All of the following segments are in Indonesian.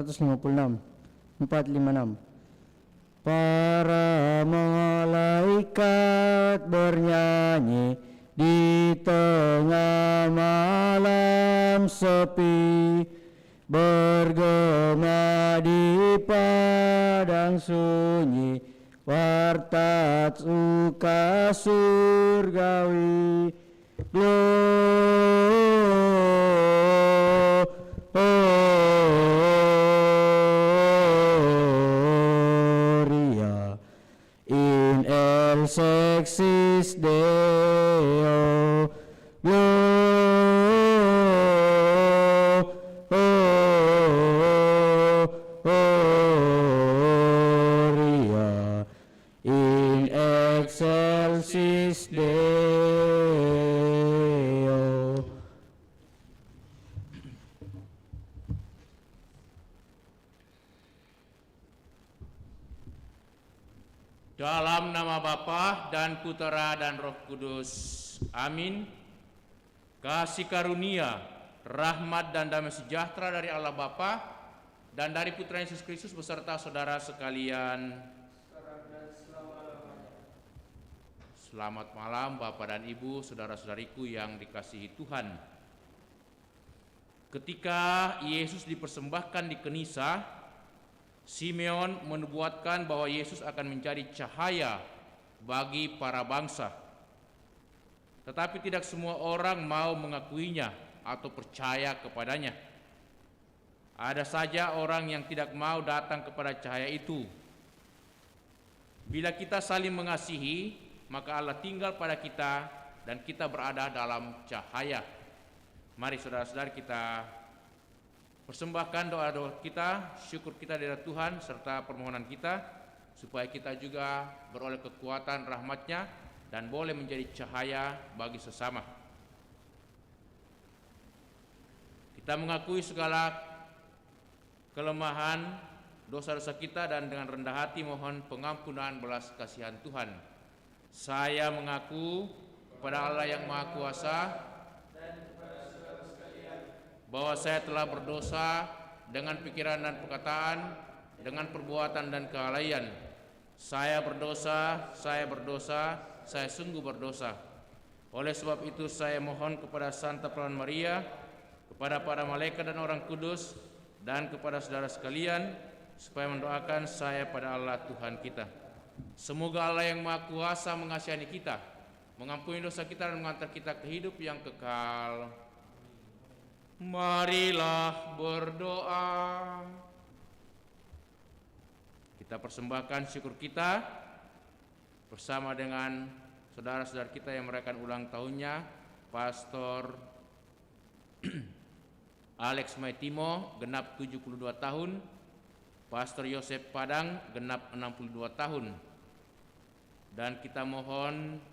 456 456. Para malaikat bernyanyi di tengah malam sepi, bergema di padang sunyi, wartat suka surgawi. Gloria in excelsis Deo. Gloria in excelsis Deo. Dalam nama Bapa dan Putera dan Roh Kudus. Amin. Kasih karunia, rahmat dan damai sejahtera dari Allah Bapa dan dari Putra Yesus Kristus beserta saudara sekalian. Selamat malam Bapak dan Ibu, saudara-saudariku yang dikasihi Tuhan. Ketika Yesus dipersembahkan di Kenisa, Simeon menubuatkan bahwa Yesus akan menjadi cahaya bagi para bangsa. Tetapi tidak semua orang mau mengakuinya atau percaya kepadanya. Ada saja orang yang tidak mau datang kepada cahaya itu. Bila kita saling mengasihi, maka Allah tinggal pada kita dan kita berada dalam cahaya. Mari saudara-saudari kita persembahkan doa-doa kita, syukur kita dari Tuhan serta permohonan kita supaya kita juga beroleh kekuatan rahmat-Nya dan boleh menjadi cahaya bagi sesama. Kita mengakui segala kelemahan, dosa-dosa kita dan dengan rendah hati mohon pengampunan belas kasihan Tuhan. Saya mengaku kepada Allah yang Maha Kuasa bahwa saya telah berdosa dengan pikiran dan perkataan, dengan perbuatan dan kelalaian. Saya berdosa, saya sungguh berdosa. Oleh sebab itu saya mohon kepada Santa Perawan Maria, kepada para malaikat dan orang kudus, dan kepada saudara sekalian, supaya mendoakan saya pada Allah Tuhan kita. Semoga Allah yang Maha Kuasa mengasihani kita, mengampuni dosa kita dan mengantar kita ke hidup yang kekal. Marilah berdoa. Kita persembahkan syukur kita bersama dengan saudara-saudara kita yang merayakan ulang tahunnya, Pastor Alex Maitimo genap 72 tahun, Pastor Yosef Padang genap 62 tahun. Dan kita mohon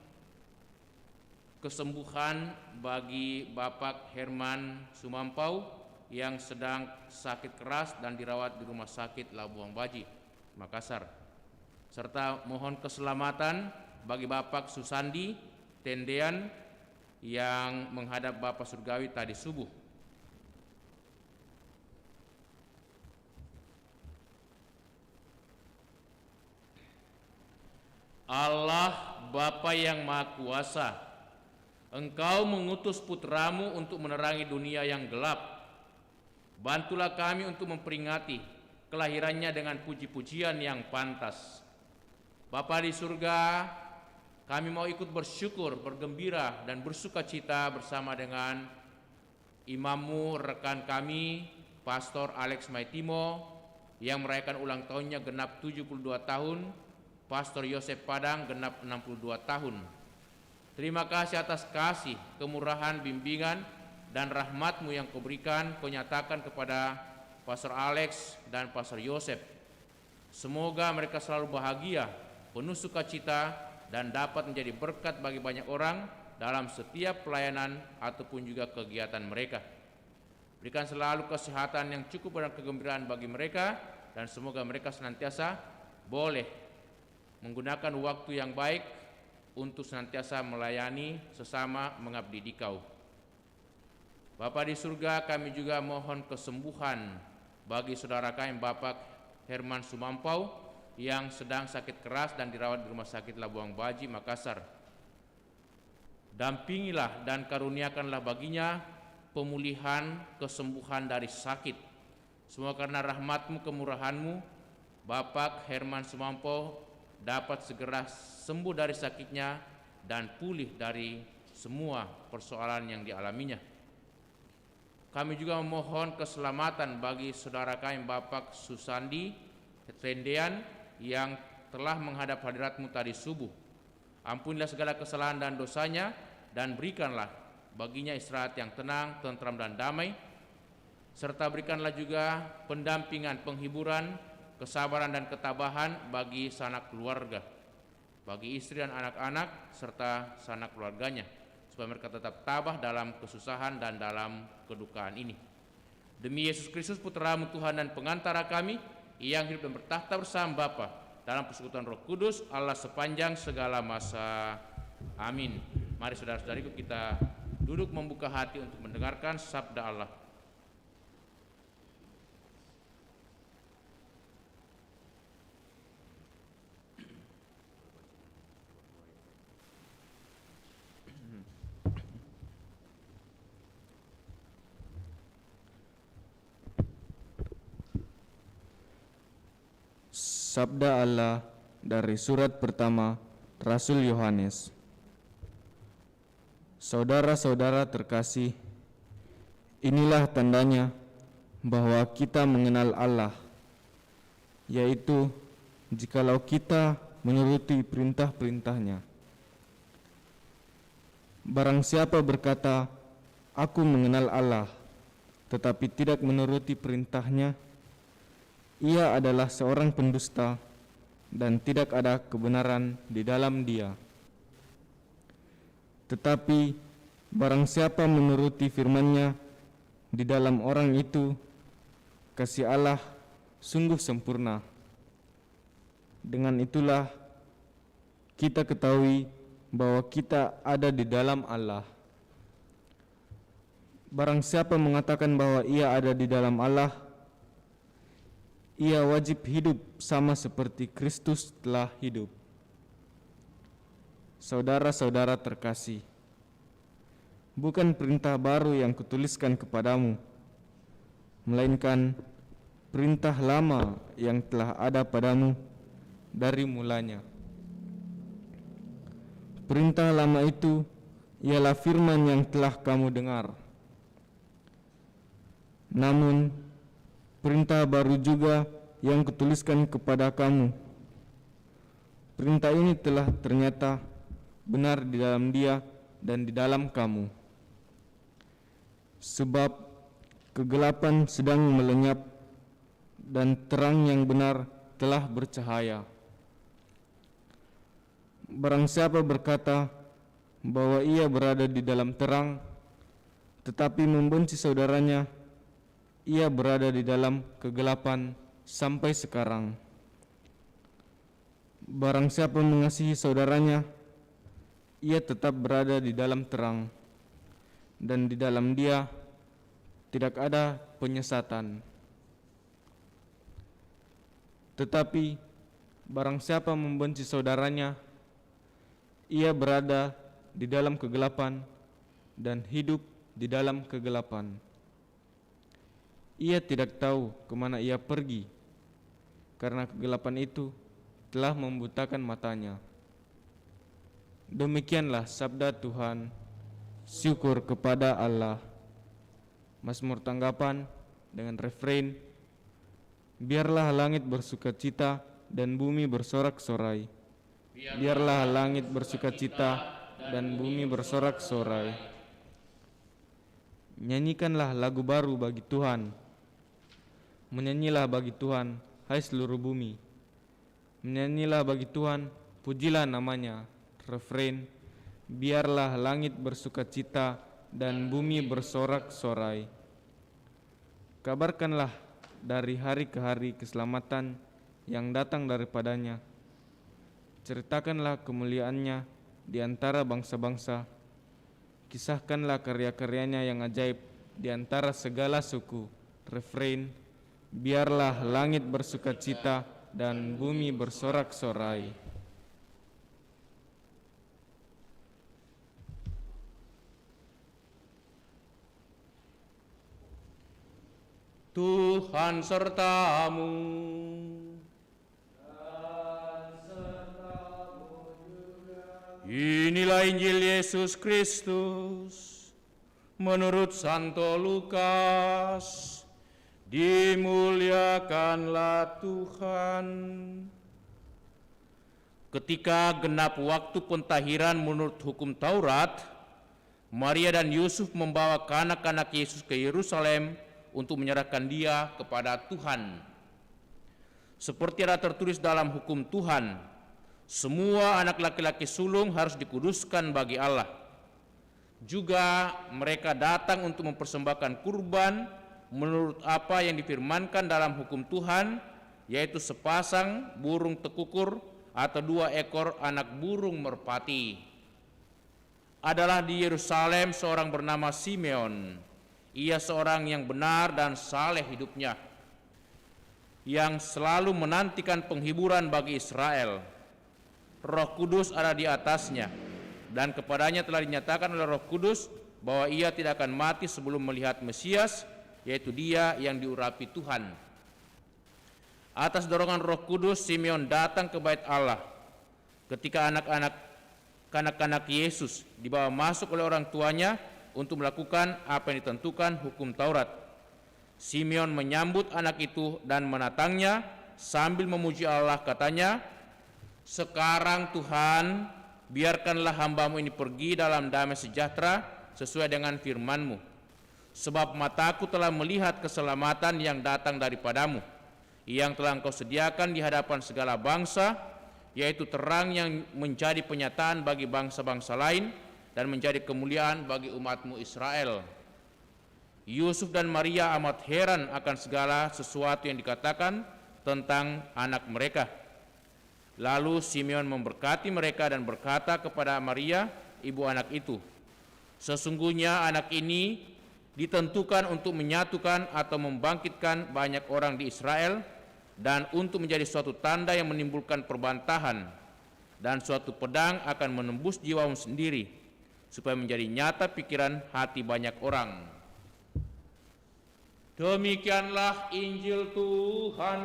kesembuhan bagi Bapak Herman Sumampau yang sedang sakit keras dan dirawat di Rumah Sakit Labuang Baji, Makassar. Serta mohon keselamatan bagi Bapak Susandi Tendean yang menghadap Bapak Surgawi tadi subuh. Allah Bapa yang Maha Kuasa, Engkau mengutus putramu untuk menerangi dunia yang gelap. Bantulah kami untuk memperingati kelahirannya dengan puji-pujian yang pantas. Bapa di surga, kami mau ikut bersyukur, bergembira, dan bersukacita bersama dengan imammu, rekan kami, Pastor Alex Maitimo, yang merayakan ulang tahunnya genap 72 tahun, Pastor Yosef Padang genap 62 tahun. Terima kasih atas kasih, kemurahan, bimbingan, dan rahmat-Mu yang Kau berikan, Kau nyatakan kepada Pastor Alex dan Pastor Yosef. Semoga mereka selalu bahagia, penuh sukacita, dan dapat menjadi berkat bagi banyak orang dalam setiap pelayanan ataupun juga kegiatan mereka. Berikan selalu kesehatan yang cukup dan kegembiraan bagi mereka, dan semoga mereka senantiasa boleh menggunakan waktu yang baik untuk senantiasa melayani sesama, mengabdi di Kau. Bapa di surga, kami juga mohon kesembuhan bagi saudara kami Bapak Herman Sumampau yang sedang sakit keras dan dirawat di Rumah Sakit Labuang Baji, Makassar. Dampingilah dan karuniakanlah baginya pemulihan, kesembuhan dari sakit. Semua karena rahmat-Mu, kemurahan-Mu, Bapak Herman Sumampau dapat segera sembuh dari sakitnya dan pulih dari semua persoalan yang dialaminya. Kami juga memohon keselamatan bagi saudara kami Bapak Susandi Trendean yang telah menghadap hadirat-Mu tadi subuh. Ampunilah segala kesalahan dan dosanya, dan berikanlah baginya istirahat yang tenang, tentram dan damai, serta berikanlah juga pendampingan, penghiburan, kesabaran dan ketabahan bagi sanak keluarga, bagi istri dan anak-anak serta sanak keluarganya, supaya mereka tetap tabah dalam kesusahan dan dalam kedukaan ini. Demi Yesus Kristus Putra-Mu Tuhan dan pengantara kami, yang hidup dan bertakhta bersama Bapa dalam persekutuan Roh Kudus, Allah sepanjang segala masa. Amin. Mari saudara-saudariku kita duduk membuka hati untuk mendengarkan sabda Allah. Sabda Allah dari surat pertama Rasul Yohanes. Saudara-saudara terkasih, inilah tandanya bahwa kita mengenal Allah, yaitu jikalau kita menuruti perintah-perintahnya. Barang siapa berkata, "Aku mengenal Allah," tetapi tidak menuruti perintahnya, ia adalah seorang pendusta dan tidak ada kebenaran di dalam dia. Tetapi barang siapa menuruti firman-Nya, di dalam orang itu kasih Allah sungguh sempurna. Dengan itulah kita ketahui bahwa kita ada di dalam Allah. Barang siapa mengatakan bahwa ia ada di dalam Allah, ia wajib hidup sama seperti Kristus telah hidup. Saudara-saudara terkasih, bukan perintah baru yang kutuliskan kepadamu, melainkan perintah lama yang telah ada padamu dari mulanya. Perintah lama itu ialah firman yang telah kamu dengar. Namun perintah baru juga yang kutuliskan kepada kamu. Perintah ini telah ternyata benar di dalam Dia dan di dalam kamu. Sebab kegelapan sedang melenyap dan terang yang benar telah bercahaya. Barang siapa berkata bahwa ia berada di dalam terang, tetapi membenci saudaranya, ia berada di dalam kegelapan sampai sekarang. Barang siapa mengasihi saudaranya, ia tetap berada di dalam terang, dan di dalam dia tidak ada penyesatan. Tetapi barang siapa membenci saudaranya, ia berada di dalam kegelapan dan hidup di dalam kegelapan. Ia tidak tahu kemana ia pergi, karena kegelapan itu telah membutakan matanya. Demikianlah sabda Tuhan. Syukur kepada Allah. Mazmur tanggapan dengan refrein, biarlah langit bersukacita dan bumi bersorak-sorai. Biarlah langit bersukacita dan bumi bersorak-sorai. Nyanyikanlah lagu baru bagi Tuhan. Menyanyilah bagi Tuhan, hai seluruh bumi. Menyanyilah bagi Tuhan, pujilah namanya. Refrain, biarlah langit bersukacita dan bumi bersorak-sorai. Kabarkanlah dari hari ke hari keselamatan yang datang daripadanya. Ceritakanlah kemuliaannya di antara bangsa-bangsa. Kisahkanlah karya-karyanya yang ajaib di antara segala suku. Refrain, Biarlah langit bersukacita dan bumi bersorak-sorai. Tuhan sertamu. Inilah Injil Yesus Kristus menurut Santo Lukas. Dimuliakanlah Tuhan. Ketika genap waktu pentahiran menurut hukum Taurat, Maria dan Yusuf membawa kanak-kanak Yesus ke Yerusalem untuk menyerahkan dia kepada Tuhan. Seperti ada tertulis dalam hukum Tuhan, semua anak laki-laki sulung harus dikuduskan bagi Allah. Juga mereka datang untuk mempersembahkan kurban menurut apa yang difirmankan dalam hukum Tuhan, yaitu sepasang burung tekukur atau 2 ekor anak burung merpati. Adalah di Yerusalem seorang bernama Simeon. Ia seorang yang benar dan saleh hidupnya, yang selalu menantikan penghiburan bagi Israel. Roh Kudus ada di atasnya, dan kepadanya telah dinyatakan oleh Roh Kudus bahwa ia tidak akan mati sebelum melihat Mesias, yaitu dia yang diurapi Tuhan. Atas dorongan Roh Kudus, Simeon datang ke bait Allah. Ketika kanak-kanak Yesus dibawa masuk oleh orang tuanya untuk melakukan apa yang ditentukan hukum Taurat, Simeon menyambut anak itu dan menatangnya sambil memuji Allah. Katanya, "Sekarang Tuhan, biarkanlah hambamu ini pergi dalam damai sejahtera sesuai dengan firman-Mu. Sebab mataku telah melihat keselamatan yang datang daripadamu, yang telah Engkau sediakan di hadapan segala bangsa, yaitu terang yang menjadi penyataan bagi bangsa-bangsa lain dan menjadi kemuliaan bagi umat-Mu Israel." Yusuf dan Maria amat heran akan segala sesuatu yang dikatakan tentang anak mereka. Lalu Simeon memberkati mereka dan berkata kepada Maria, ibu anak itu, "Sesungguhnya anak ini ditentukan untuk menyatukan atau membangkitkan banyak orang di Israel, dan untuk menjadi suatu tanda yang menimbulkan perbantahan, dan suatu pedang akan menembus jiwamu sendiri, supaya menjadi nyata pikiran hati banyak orang." Demikianlah Injil Tuhan.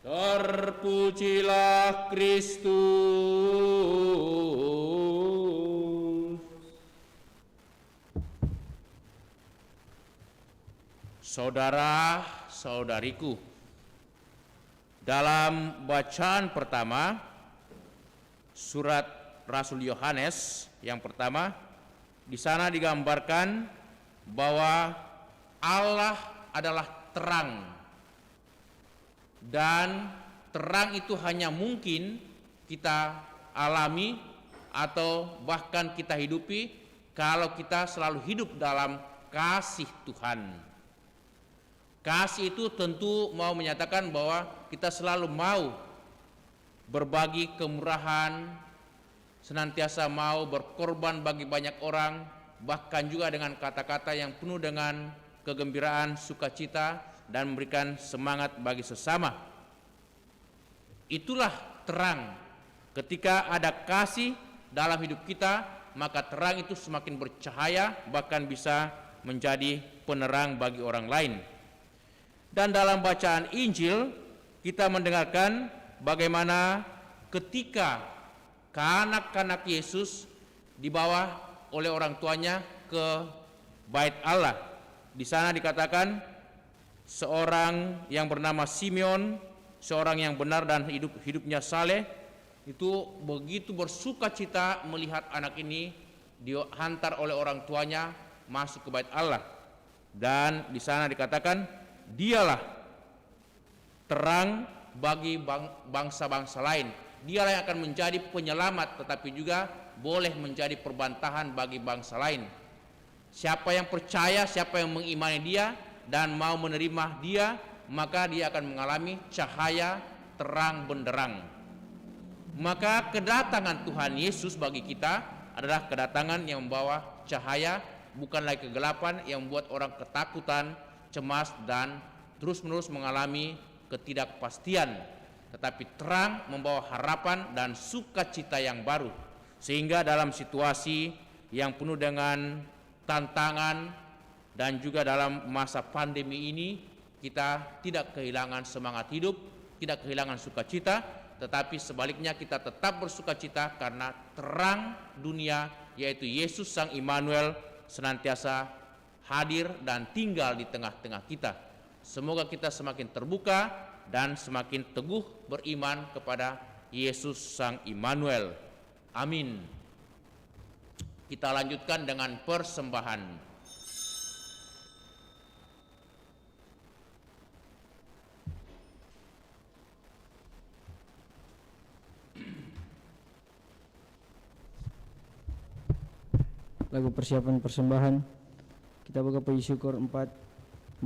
Terpujilah Kristus. Saudara-saudariku, dalam bacaan pertama surat Rasul Yohanes yang pertama, di sana digambarkan bahwa Allah adalah terang, dan terang itu hanya mungkin kita alami atau bahkan kita hidupi kalau kita selalu hidup dalam kasih Tuhan. Kasih itu tentu mau menyatakan bahwa kita selalu mau berbagi kemurahan, senantiasa mau berkorban bagi banyak orang, bahkan juga dengan kata-kata yang penuh dengan kegembiraan, sukacita, dan memberikan semangat bagi sesama. Itulah terang. Ketika ada kasih dalam hidup kita, maka terang itu semakin bercahaya, bahkan bisa menjadi penerang bagi orang lain. Dan dalam bacaan Injil kita mendengarkan bagaimana ketika kanak-kanak Yesus dibawa oleh orang tuanya ke bait Allah. Di sana dikatakan seorang yang bernama Simeon, seorang yang benar dan hidupnya saleh, itu begitu bersukacita melihat anak ini dihantar oleh orang tuanya masuk ke bait Allah. Dan di sana dikatakan dialah terang bagi bangsa-bangsa lain. Dialah yang akan menjadi penyelamat, tetapi juga boleh menjadi perbantahan bagi bangsa lain. Siapa yang percaya, siapa yang mengimani dia dan mau menerima dia, maka dia akan mengalami cahaya terang benderang. Maka kedatangan Tuhan Yesus bagi kita adalah kedatangan yang membawa cahaya, bukan lagi kegelapan yang membuat orang ketakutan, cemas, dan terus-menerus mengalami ketidakpastian, tetapi terang membawa harapan dan sukacita yang baru, sehingga dalam situasi yang penuh dengan tantangan dan juga dalam masa pandemi ini kita tidak kehilangan semangat hidup, tidak kehilangan sukacita, tetapi sebaliknya kita tetap bersukacita karena terang dunia yaitu Yesus Sang Immanuel senantiasa hadir dan tinggal di tengah-tengah kita. Semoga kita semakin terbuka dan semakin teguh beriman kepada Yesus Sang Immanuel. Amin. Kita lanjutkan dengan persembahan. Lagu persiapan persembahan, kita buka puji syukur 457.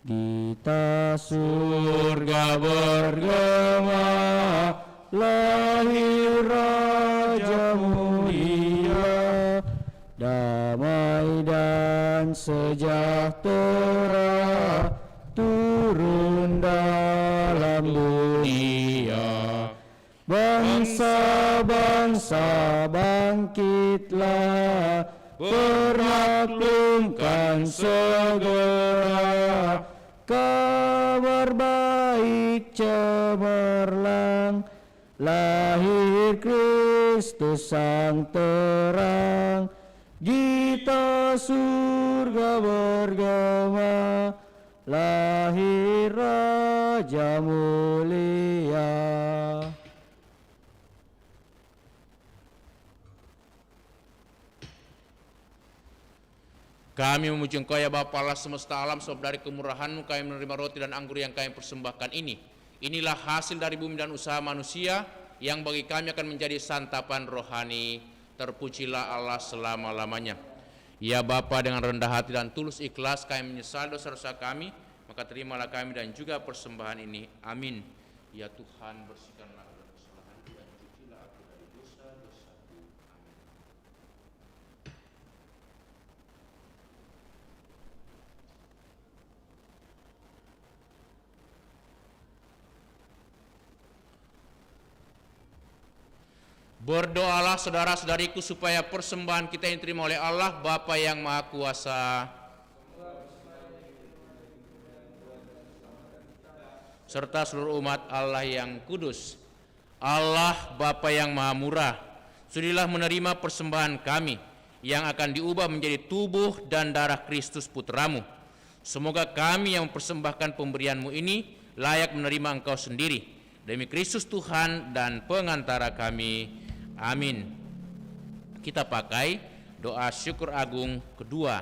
Kita surga bergema, lahir Raja mulia, damai dan sejahtera turun dalam dunia. Bangsa-bangsa bangkitlah, permaklumkan segera, kabar baik cemerlang, lahir Kristus Sang terang. Gita surga bergema, lahir Raja mulia. Kami memuji Engkau ya Bapa Allah semesta alam, sebab dari kemurahan-Mu kami menerima roti dan anggur yang kami persembahkan ini. Inilah hasil dari bumi dan usaha manusia yang bagi kami akan menjadi santapan rohani. Terpujilah Allah selama-lamanya. Ya Bapa, dengan rendah hati dan tulus ikhlas kami menyesal dosa-dosa kami, maka terimalah kami dan juga persembahan ini. Amin. Ya Tuhan, bersihkanlah segala kesalahanku dan cucilah aku dari dosa-dosaku. Amin. Berdoalah saudara-saudariku supaya persembahan kita yang diterima oleh Allah Bapa yang Maha Kuasa serta seluruh umat Allah yang kudus. Allah Bapa yang Maha Murah, sudilah menerima persembahan kami yang akan diubah menjadi tubuh dan darah Kristus Putramu. Semoga kami yang mempersembahkan pemberian-Mu ini layak menerima Engkau sendiri, demi Kristus Tuhan dan pengantara kami. Amin. Kita pakai doa syukur agung kedua.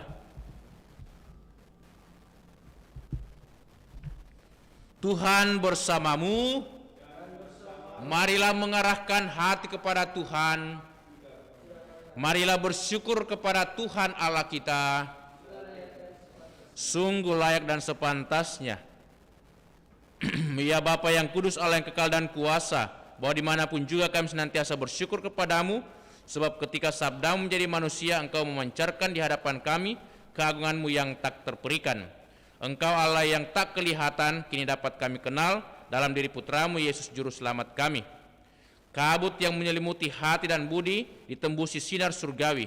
Tuhan bersamamu. Marilah mengarahkan hati kepada Tuhan. Marilah bersyukur kepada Tuhan Allah kita. Sungguh layak dan sepantasnya. Ya Bapa yang kudus, Allah yang kekal dan kuasa, bahwa dimanapun juga kami senantiasa bersyukur kepadamu, sebab ketika sabdamu menjadi manusia, Engkau memancarkan di hadapan kami keagungan-Mu yang tak terperikan. Engkau Allah yang tak kelihatan, kini dapat kami kenal dalam diri Putramu Yesus Juru Selamat kami. Kabut yang menyelimuti hati dan budi ditembusi sinar surgawi,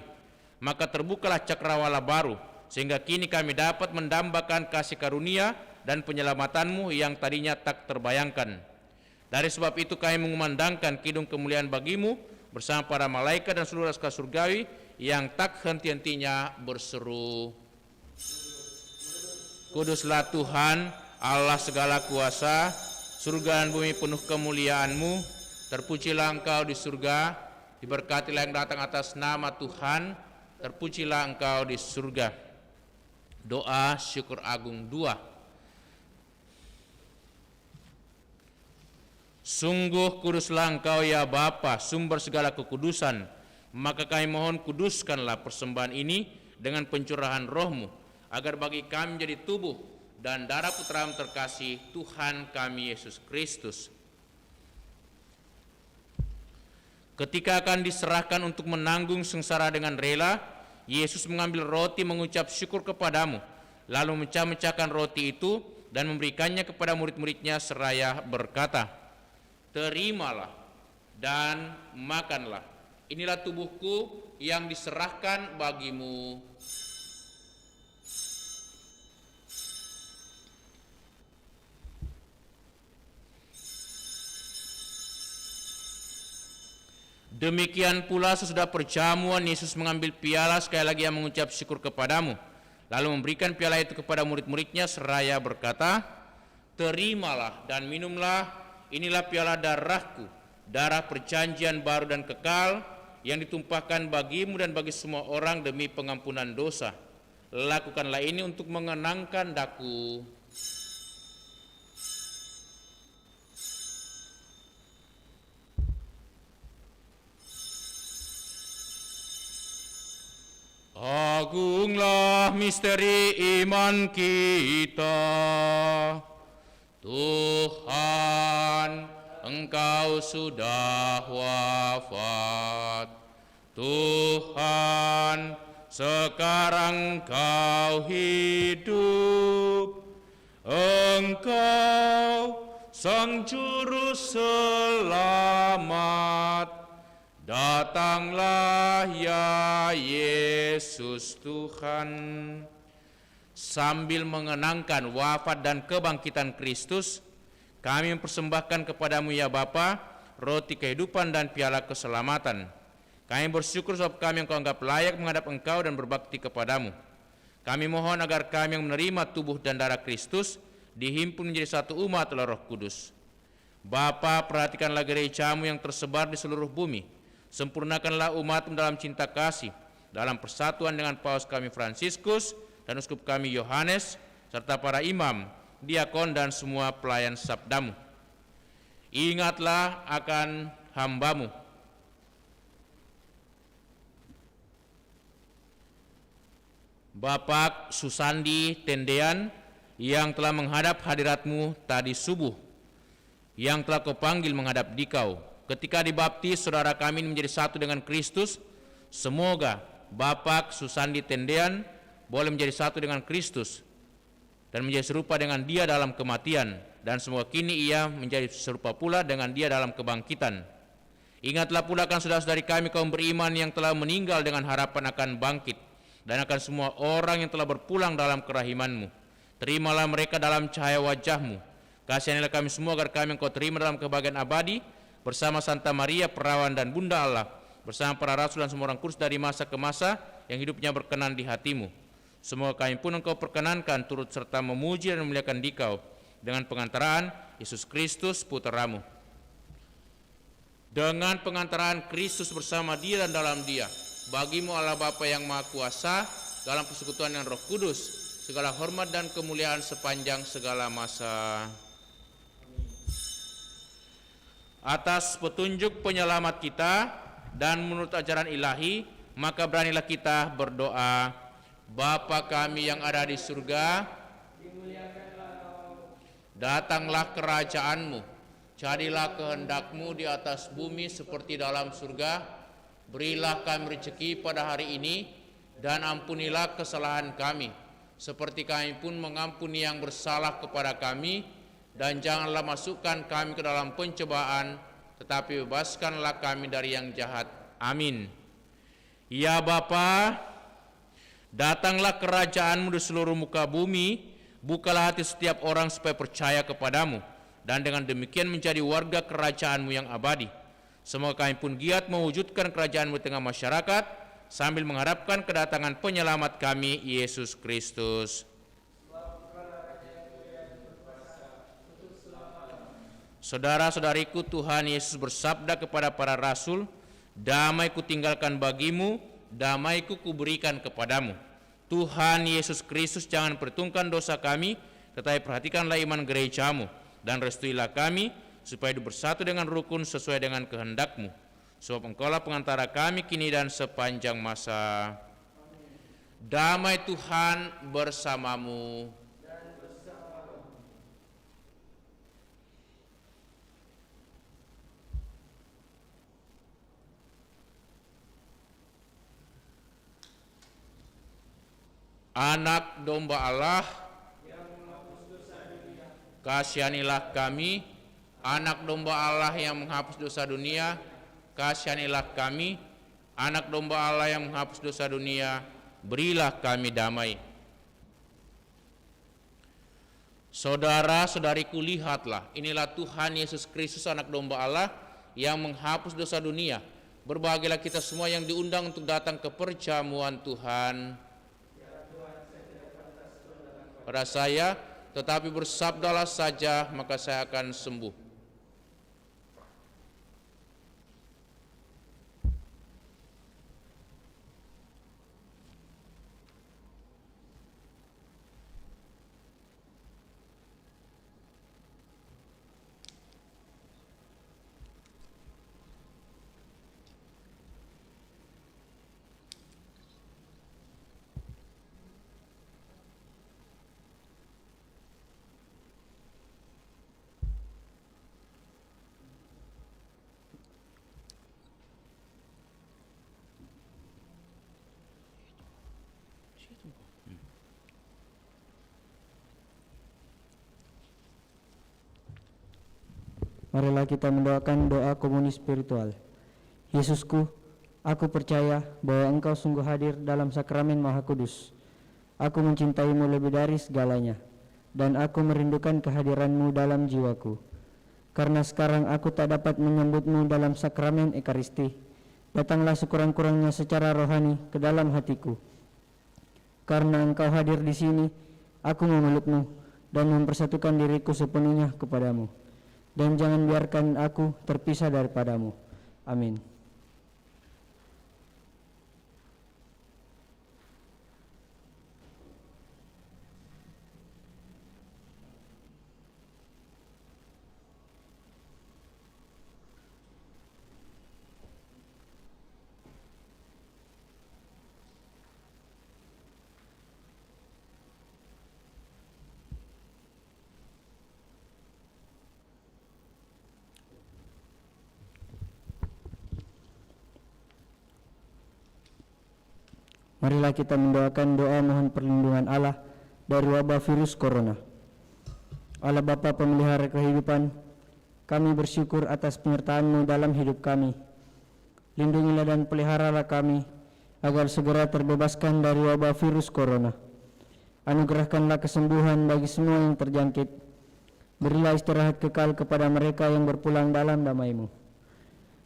maka terbukalah cakrawala baru, sehingga kini kami dapat mendambakan kasih karunia dan penyelamatanmu yang tadinya tak terbayangkan. Dari sebab itu kami mengumandangkan kidung kemuliaan bagimu bersama para malaikat dan seluruh raska surgawi yang tak henti-hentinya berseru, Kuduslah Tuhan Allah segala kuasa, surga dan bumi penuh kemuliaan-Mu. Terpujilah Engkau di surga, diberkatilah yang datang atas nama Tuhan, terpujilah Engkau di surga. Doa syukur agung 2. Sungguh kuduslah Engkau ya Bapa, sumber segala kekudusan, maka kami mohon kuduskanlah persembahan ini dengan pencurahan Roh-Mu, agar bagi kami menjadi tubuh dan darah Putra-Mu terkasih, Tuhan kami Yesus Kristus. Ketika akan diserahkan untuk menanggung sengsara dengan rela, Yesus mengambil roti mengucap syukur kepadamu, lalu memecah-mecahkan roti itu dan memberikannya kepada murid-muridnya seraya berkata, "Terimalah dan makanlah. Inilah tubuhku yang diserahkan bagimu." Demikian pula sesudah perjamuan, Yesus mengambil piala, sekali lagi yang mengucap syukur kepadamu, lalu memberikan piala itu kepada murid-muridnya seraya berkata, "Terimalah dan minumlah, inilah piala darahku, darah perjanjian baru dan kekal, yang ditumpahkan bagimu dan bagi semua orang demi pengampunan dosa. Lakukanlah ini untuk mengenangkan daku." Agunglah misteri iman kita. Tuhan, Engkau sudah wafat. Tuhan, sekarang Engkau hidup. Engkau Sang Juru Selamat. Datanglah ya Yesus Tuhan. Sambil mengenangkan wafat dan kebangkitan Kristus, kami mempersembahkan kepadamu ya Bapa, roti kehidupan dan piala keselamatan. Kami bersyukur sebab kami Engkau anggap layak menghadap Engkau dan berbakti kepadamu. Kami mohon agar kami yang menerima tubuh dan darah Kristus dihimpun menjadi satu umat oleh Roh Kudus. Bapa, perhatikanlah gerejamu yang tersebar di seluruh bumi. Sempurnakanlah umatmu dalam cinta kasih, dalam persatuan dengan Paus kami Fransiskus dan uskup kami Yohanes, serta para imam, diakon dan semua pelayan sabdamu. Ingatlah akan hambamu, Bapak Susandi Tendean, yang telah menghadap hadiratmu tadi subuh, yang telah kau panggil menghadap dikau. Ketika dibaptis, saudara kami menjadi satu dengan Kristus. Semoga Bapak Susandi Tendean boleh menjadi satu dengan Kristus dan menjadi serupa dengan Dia dalam kematian, dan semoga kini ia menjadi serupa pula dengan Dia dalam kebangkitan. Ingatlah pula akan saudara-saudari kami kaum beriman yang telah meninggal dengan harapan akan bangkit, dan akan semua orang yang telah berpulang dalam kerahiman-Mu. Terimalah mereka dalam cahaya wajah-Mu. Kasihanilah kami semua agar kami Engkau terima dalam kebahagiaan abadi, bersama Santa Maria Perawan dan Bunda Allah, bersama para rasul dan semua orang kudus dari masa ke masa, yang hidupnya berkenan di hati-Mu. Semoga kami pun Engkau perkenankan turut serta memuji dan memuliakan Dikau dengan pengantaraan Yesus Kristus Putra-Mu. Dengan pengantaraan Kristus bersama Dia dan dalam Dia, bagimu Allah Bapa yang Maha Kuasa, dalam persekutuan dengan Roh Kudus, segala hormat dan kemuliaan sepanjang segala masa. Atas petunjuk penyelamat kita dan menurut ajaran ilahi, maka beranilah kita berdoa. Bapa kami yang ada di surga, datanglah kerajaan-Mu, jadilah kehendak-Mu di atas bumi seperti dalam surga. Berilah kami rezeki pada hari ini, dan ampunilah kesalahan kami, seperti kami pun mengampuni yang bersalah kepada kami. Dan janganlah masukkan kami ke dalam pencobaan, tetapi bebaskanlah kami dari yang jahat. Amin. Ya Bapa, datanglah kerajaan-Mu di seluruh muka bumi, bukalah hati setiap orang supaya percaya kepadamu, dan dengan demikian menjadi warga kerajaan-Mu yang abadi. Semoga kami pun giat mewujudkan kerajaan-Mu di tengah masyarakat, sambil mengharapkan kedatangan penyelamat kami, Yesus Kristus. Saudara-saudariku, Tuhan Yesus bersabda kepada para rasul, "Damai kutinggalkan bagimu, damai kuberikan kepadamu." Tuhan Yesus Kristus jangan perhitungkan dosa kami, tetapi perhatikanlah iman gereja-Mu, dan restuilah kami supaya hidup bersatu dengan rukun sesuai dengan kehendak-Mu. Sebab Engkaulah pengantara kami kini dan sepanjang masa. Damai Tuhan bersamamu. Anak domba Allah, kasihanilah kami. Anak domba Allah yang menghapus dosa dunia, kasihanilah kami. Anak domba Allah yang menghapus dosa dunia, berilah kami damai. Saudara-saudariku, lihatlah, inilah Tuhan Yesus Kristus, anak domba Allah yang menghapus dosa dunia. Berbahagialah kita semua yang diundang untuk datang ke perjamuan Tuhan. Pada saya, tetapi bersabdalah saja, maka saya akan sembuh. Marilah kita mendoakan doa komuni spiritual. Yesusku, aku percaya bahwa Engkau sungguh hadir dalam sakramen Maha Kudus. Aku mencintaimu lebih dari segalanya, dan aku merindukan kehadiranmu dalam jiwaku. Karena sekarang aku tak dapat menyambutmu dalam sakramen Ekaristi, datanglah sekurang-kurangnya secara rohani ke dalam hatiku. Karena Engkau hadir di sini, aku memelukmu dan mempersatukan diriku sepenuhnya kepadamu. Dan jangan biarkan aku terpisah daripadamu. Amin. Marilah kita mendoakan doa mohon perlindungan Allah dari wabah virus corona. Allah Bapa pemelihara kehidupan, kami bersyukur atas penyertaan-Mu dalam hidup kami. Lindungilah dan peliharalah kami agar segera terbebaskan dari wabah virus corona. Anugerahkanlah kesembuhan bagi semua yang terjangkit. Berilah istirahat kekal kepada mereka yang berpulang dalam damai-Mu.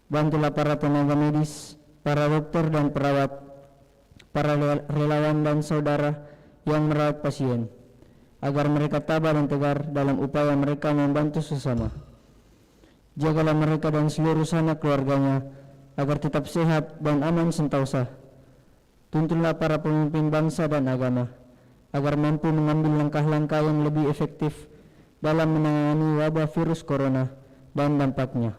Bantulah para tenaga medis, para dokter dan perawat, para relawan dan saudara yang merawat pasien, agar mereka tabah dan tegar dalam upaya mereka membantu sesama. Jagalah mereka dan seluruh sanak keluarganya, agar tetap sehat dan aman sentosa. Tuntunlah para pemimpin bangsa dan agama, agar mampu mengambil langkah-langkah yang lebih efektif dalam menangani wabah virus corona dan dampaknya.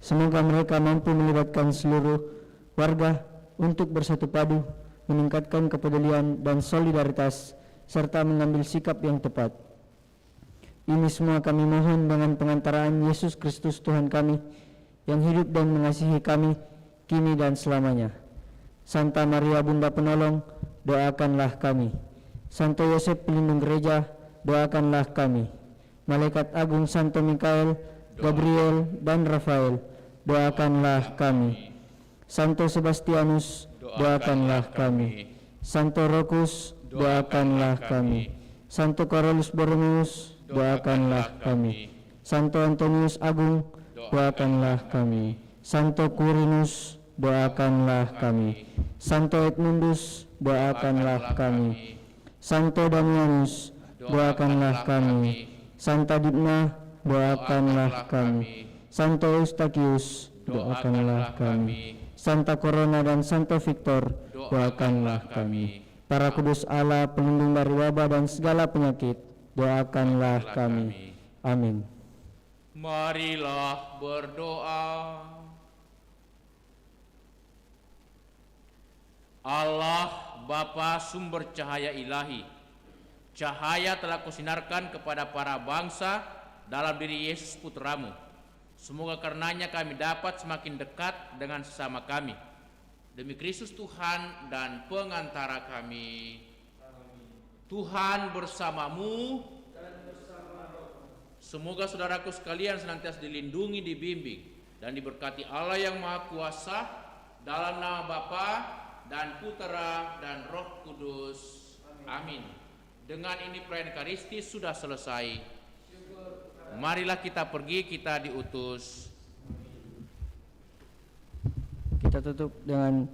Semoga mereka mampu melibatkan seluruh warga untuk bersatu padu, meningkatkan kepedulian dan solidaritas, serta mengambil sikap yang tepat. Ini semua kami mohon dengan pengantaraan Yesus Kristus Tuhan kami, yang hidup dan mengasihi kami, kini dan selamanya. Santa Maria Bunda Penolong, doakanlah kami. Santo Yosef Pelindung Gereja, doakanlah kami. Malaikat Agung Santo Mikael, Gabriel, dan Rafael, doakanlah kami. Santo Sebastianus, doakanlah kami. Santo Rokus, doakanlah kami. Santo Carolus Borromeus, doakanlah kami. Santo Antonius Agung, doakanlah kami. Santo Quirinus, doakanlah kami. Santo Edmundus, doakanlah kami. Santo Damianus, doakanlah kami. Santa Dibna, doakanlah kami. Santo Eustachius, doakanlah kami. Santa Corona dan Santo Victor, doakanlah kami. Para kudus Allah, pelindung dari wabah dan segala penyakit, doakanlah kami. Amin. Marilah berdoa. Allah Bapa sumber cahaya ilahi, cahaya telah kusinarkan kepada para bangsa dalam diri Yesus Putramu. Semoga karenanya kami dapat semakin dekat dengan sesama kami. Demi Kristus Tuhan dan pengantara kami. Tuhan bersamamu. Semoga saudaraku sekalian senantiasa dilindungi, dibimbing, dan diberkati Allah yang Maha Kuasa, dalam nama Bapa dan Putera dan Roh Kudus. Amin. Dengan ini perayaan Ekaristi sudah selesai. Marilah kita pergi, kita diutus. Kita tutup dengan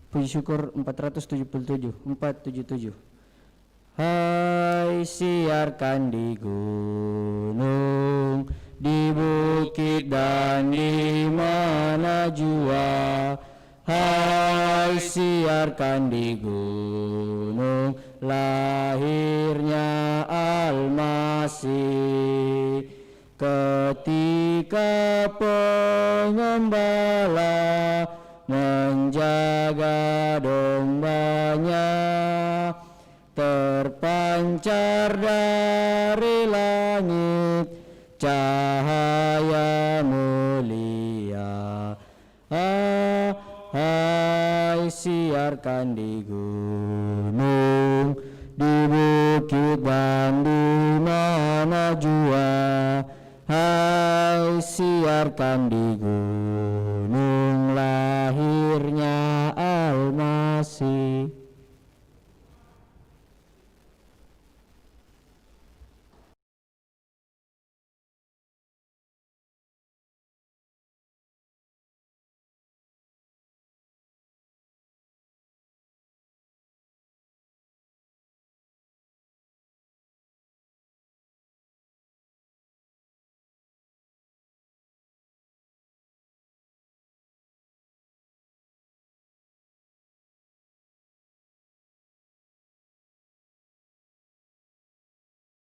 puji syukur 477. Hai, siarkan di gunung, di bukit dan di mana jua. Hai, siarkan di gunung, lahirnya Al-Masih. Ketika pengembala menjaga dombanya, terpancar dari langit cahaya mulia. Hai, siarkan di gunung, di bukit dan di mana jua. Hai, siarkan di gunung, lahirnya Al-Masih.